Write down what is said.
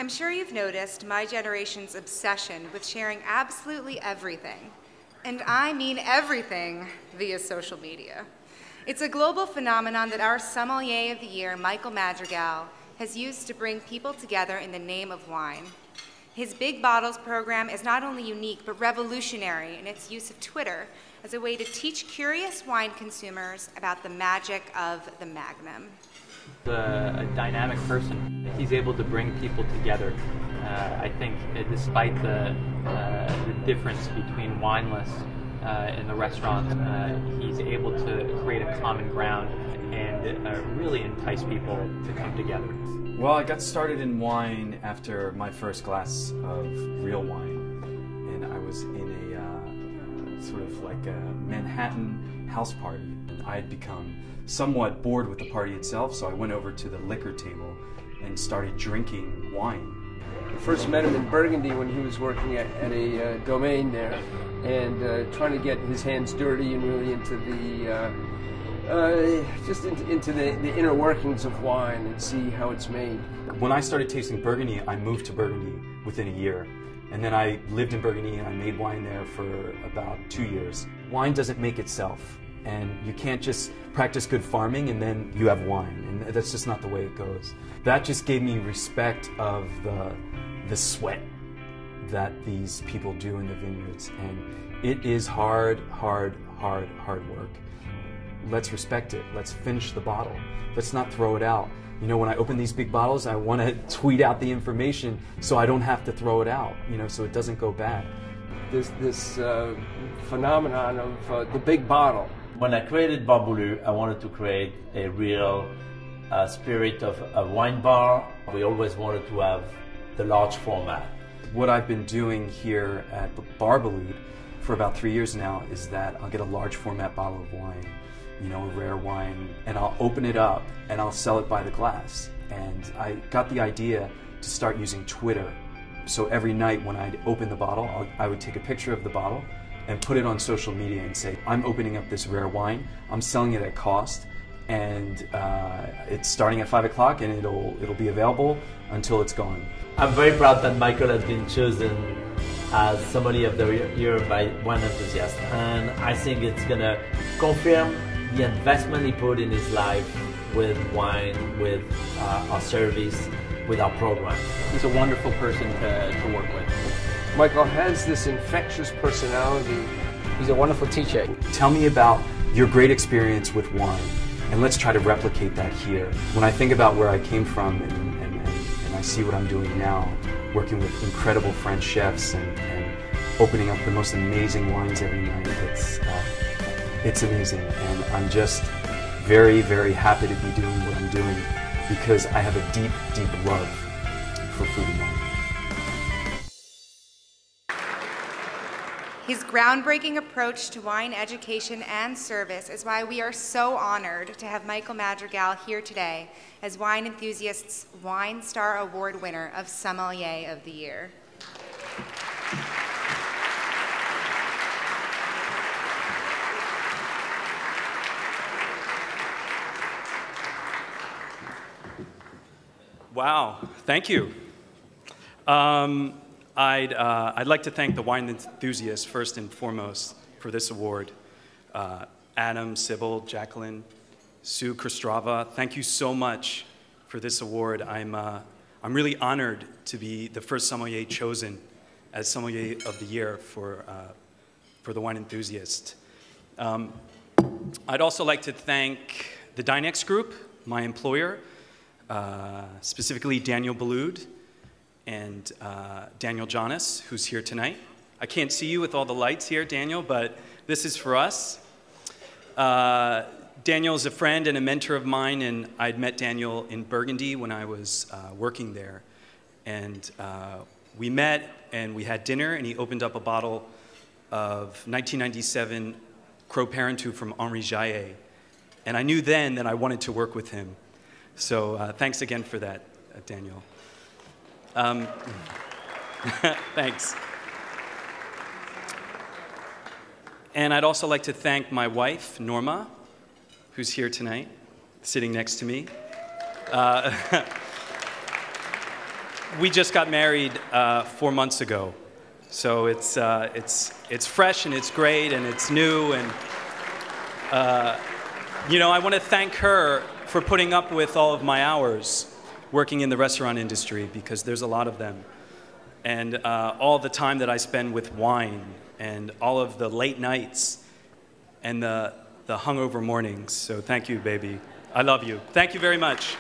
I'm sure you've noticed my generation's obsession with sharing absolutely everything, and I mean everything, via social media. It's a global phenomenon that our Sommelier of the Year, Michael Madrigale, has used to bring people together in the name of wine. His Big Bottles program is not only unique, but revolutionary in its use of Twitter as a way to teach curious wine consumers about the magic of the Magnum. A dynamic person. He's able to bring people together. I think despite the difference between wine lists in the restaurant, he's able to create a common ground and really entice people to come together. Well, I got started in wine after my first glass of real wine, and I was in a sort of like a Manhattan house party. And I had become somewhat bored with the party itself, so I went over to the liquor table and started drinking wine. I first met him in Burgundy when he was working at a domain there, and trying to get his hands dirty and really into the just into the inner workings of wine and see how it's made. When I started tasting Burgundy, I moved to Burgundy within a year. And then I lived in Burgundy and I made wine there for about 2 years. Wine doesn't make itself. And you can't just practice good farming and then you have wine. And that's just not the way it goes. That just gave me respect of the sweat that these people do in the vineyards. And it is hard work. Let's respect it. Let's finish the bottle. Let's not throw it out. You know, when I open these big bottles, I want to tweet out the information so I don't have to throw it out, you know, so it doesn't go bad. There's this phenomenon of the big bottle. When I created Barbulu, I wanted to create a real spirit of a wine bar. We always wanted to have the large format. What I've been doing here at Barbulu for about 3 years now is that I'll get a large format bottle of wine, you know, a rare wine, and I'll open it up and I'll sell it by the glass. And I got the idea to start using Twitter. So every night when I'd open the bottle, I would take a picture of the bottle and put it on social media and say, I'm opening up this rare wine, I'm selling it at cost, and it's starting at 5 o'clock and it'll be available until it's gone. I'm very proud that Michael has been chosen as Sommelier of the Year by Wine Enthusiast, and I think it's gonna confirm the investment he put in his life with wine, with our service, with our program. He's a wonderful person to work with. Michael has this infectious personality. He's a wonderful teacher. Tell me about your great experience with wine, and let's try to replicate that here. When I think about where I came from and I see what I'm doing now, working with incredible French chefs and opening up the most amazing wines every night, it's amazing, and I'm just very happy to be doing what I'm doing because I have a deep love for food and wine. His groundbreaking approach to wine education and service is why we are so honored to have Michael Madrigale here today as Wine Enthusiast's Wine Star Award winner of Sommelier of the Year. Wow, thank you. I'd like to thank the Wine Enthusiasts first and foremost for this award. Adam, Sybil, Jacqueline, Sue Kostrava, thank you so much for this award. I'm really honored to be the first sommelier chosen as Sommelier of the Year for the Wine Enthusiast. I'd also like to thank the Dynex Group, my employer, specifically Daniel Balud and Daniel Jonas, who's here tonight. I can't see you with all the lights here, Daniel, but this is for us. Daniel is a friend and a mentor of mine, and I'd met Daniel in Burgundy when I was working there. And we met and we had dinner, and he opened up a bottle of 1997 Cros Parentout from Henri Jaillet. And I knew then that I wanted to work with him. So thanks again for that, Daniel. Thanks. And I'd also like to thank my wife, Norma, who's here tonight, sitting next to me. we just got married 4 months ago. So it's fresh and it's great and it's new. And, you know, I want to thank her for putting up with all of my hours working in the restaurant industry, because there's a lot of them. And all the time that I spend with wine, and all of the late nights, and the hungover mornings. So thank you, baby. I love you. Thank you very much.